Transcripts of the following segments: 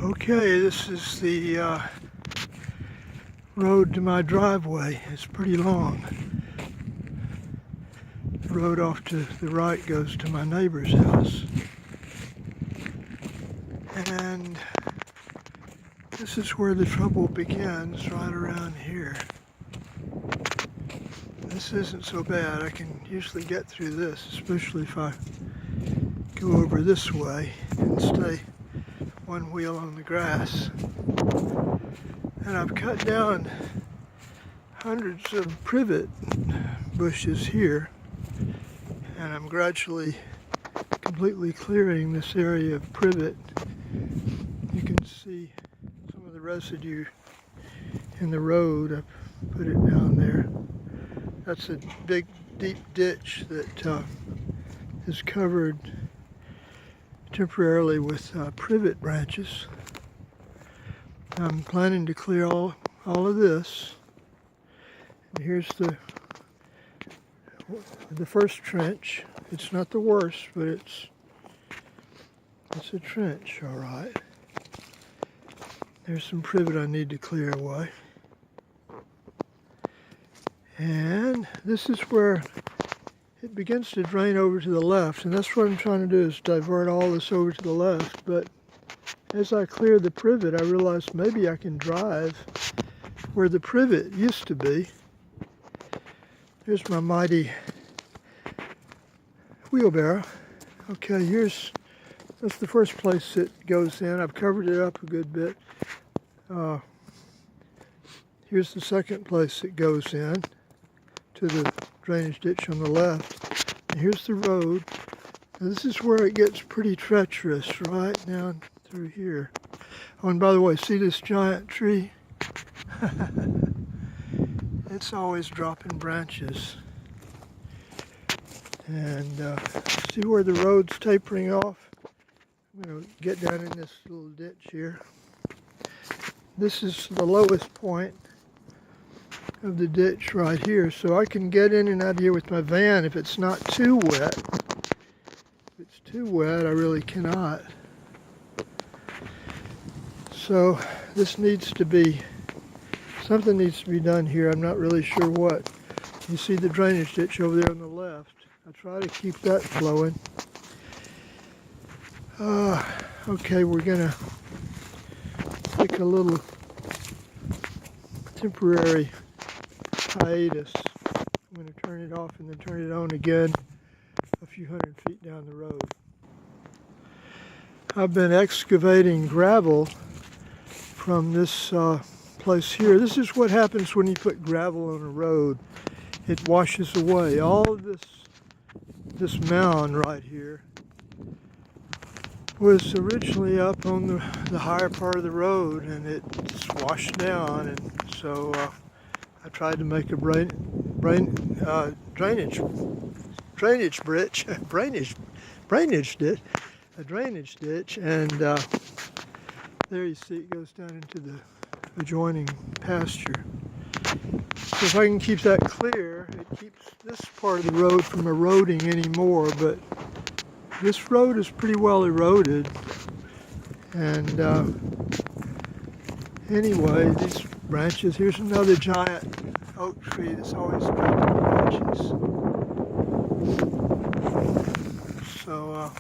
Okay, this is the road to my driveway. It's pretty long. The road off to the right goes to my neighbor's house. And this is where the trouble begins, right around here. This isn't so bad. I can usually get through this, especially if I go over this way and stay one wheel on the grass. And I've cut down hundreds of privet bushes here, and I'm gradually completely clearing this area of privet. You can see some of the residue in the road. I put it down there. That's a big deep ditch that is covered temporarily with privet branches. I'm planning to clear all of this. And here's the first trench. It's not the worst, but it's a trench, all right. There's some privet I need to clear away. And this is where it begins to drain over to the left, and that's what I'm trying to do, is divert all this over to the left. But as I clear the privet, I realized maybe I can drive where the privet used to be. Here's my mighty wheelbarrow. Okay, that's the first place it goes in. I've covered it up a good bit. Here's the second place it goes in, to the drainage ditch on the left. And here's the road. And this is where it gets pretty treacherous, right down through here. Oh, and by the way, see this giant tree? It's always dropping branches. And see where the road's tapering off? I'm going to get down in this little ditch here. This is the lowest point of the ditch right here, so I can get in and out of here with my van if it's not too wet. If it's too wet, I really cannot. So this something needs to be done here. I'm not really sure what. You see the drainage ditch over there on the left. I try to keep that flowing. Okay, we're gonna take a little temporary hiatus. I'm going to turn it off and then turn it on again a few hundred feet down the road. I've been excavating gravel from this place here. This is what happens when you put gravel on a road. It washes away. All of this mound right here was originally up on the higher part of the road, and it's washed down, and so I tried to make a drainage ditch, and there you see it goes down into the adjoining pasture. So if I can keep that clear, it keeps this part of the road from eroding anymore, but this road is pretty well eroded. And anyway, these branches, here's another giant oak tree that's always dropping branches. So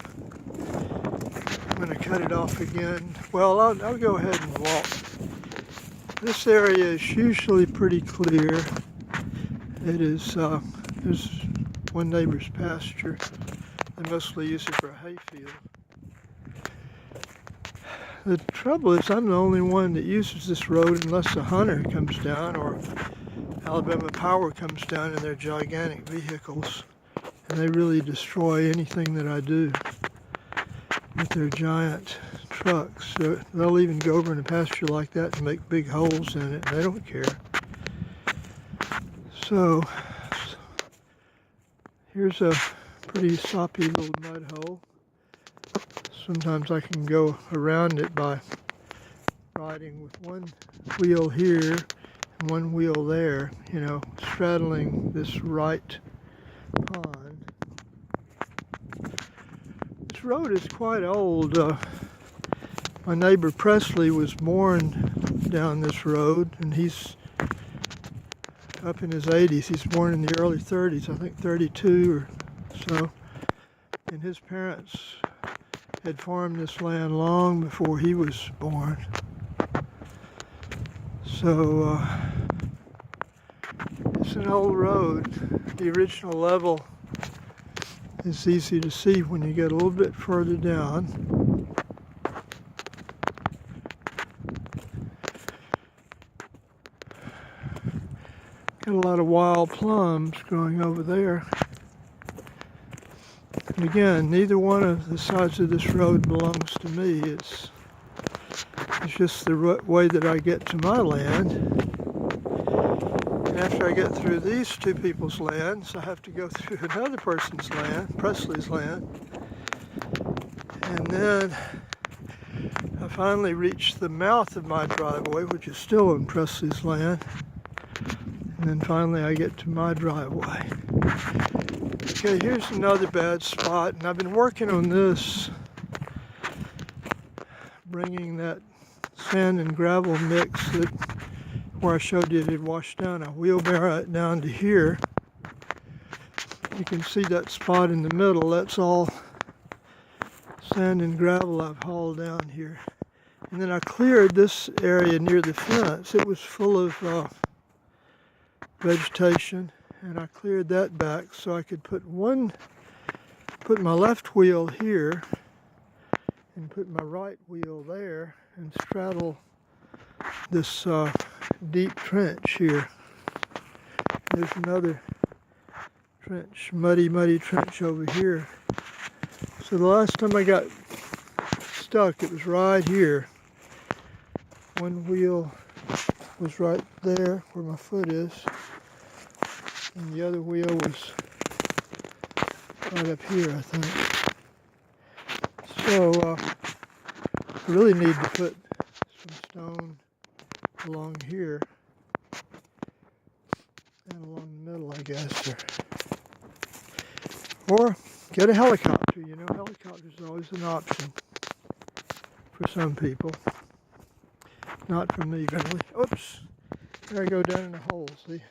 I'm going to cut it off again. Well, I'll go ahead and walk. This area is usually pretty clear. It is, there's one neighbor's pasture. They mostly use it for a hayfield. The trouble is I'm the only one that uses this road unless a hunter comes down or Alabama Power comes down in their gigantic vehicles, and they really destroy anything that I do with their giant trucks. So they'll even go over in a pasture like that and make big holes in it, and they don't care. So here's a pretty soppy little mud hole. Sometimes I can go around it by riding with one wheel here and one wheel there, straddling this right pond. This road is quite old. My neighbor Presley was born down this road, and he's up in his 80s. He's born in the early 30s, I think 32 or so. And his parents had farmed this land long before he was born. So it's an old road. The original level is easy to see when you get a little bit further down. Got a lot of wild plums growing over there. And again, neither one of the sides of this road belongs to me. It's just the way that I get to my land. And after I get through these two people's lands, I have to go through another person's land, Presley's land. And then I finally reach the mouth of my driveway, which is still on Presley's land. And then finally I get to my driveway. Okay, here's another bad spot, and I've been working on this, bringing that sand and gravel mix that where I showed you it had washed down. I wheelbarrow it down to here. You can see that spot in the middle. That's all sand and gravel I've hauled down here. And then I cleared this area near the fence. It was full of vegetation, and I cleared that back so I could put my left wheel here and put my right wheel there and straddle this deep trench here. There's another trench, muddy trench over here. So the last time I got stuck, it was right here. One wheel was right there where my foot is, and the other wheel was right up here, I think. So I really need to put some stone along here and along the middle, I guess, or get a helicopter. You know, helicopters are always an option for some people. Not for me, really. Oops, there I go down in a hole, see?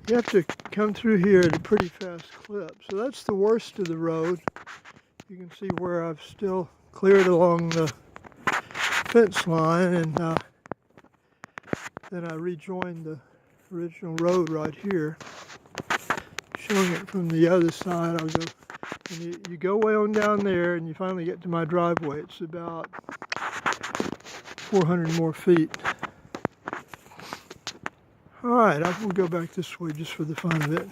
You have to come through here at a pretty fast clip. So that's the worst of the road. You can see where I've still cleared along the fence line, and then I rejoined the original road right here. Showing it from the other side, I'll go, and you go way on down there, and you finally get to my driveway. It's about 400 more feet. All right, I will go back this way just for the fun of it.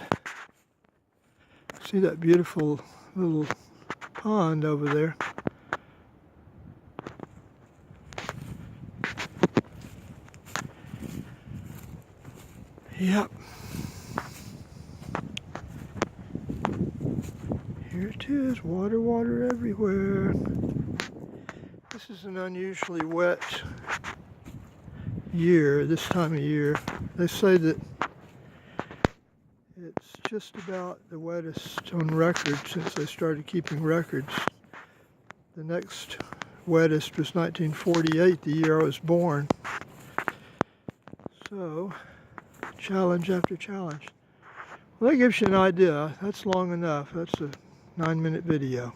See that beautiful little pond over there? Yep. Here it is, water everywhere. This is an unusually wet year, this time of year. They say that it's just about the wettest on record since they started keeping records. The next wettest was 1948, the year I was born. So, challenge after challenge. Well, that gives you an idea. That's long enough. That's a 9-minute video.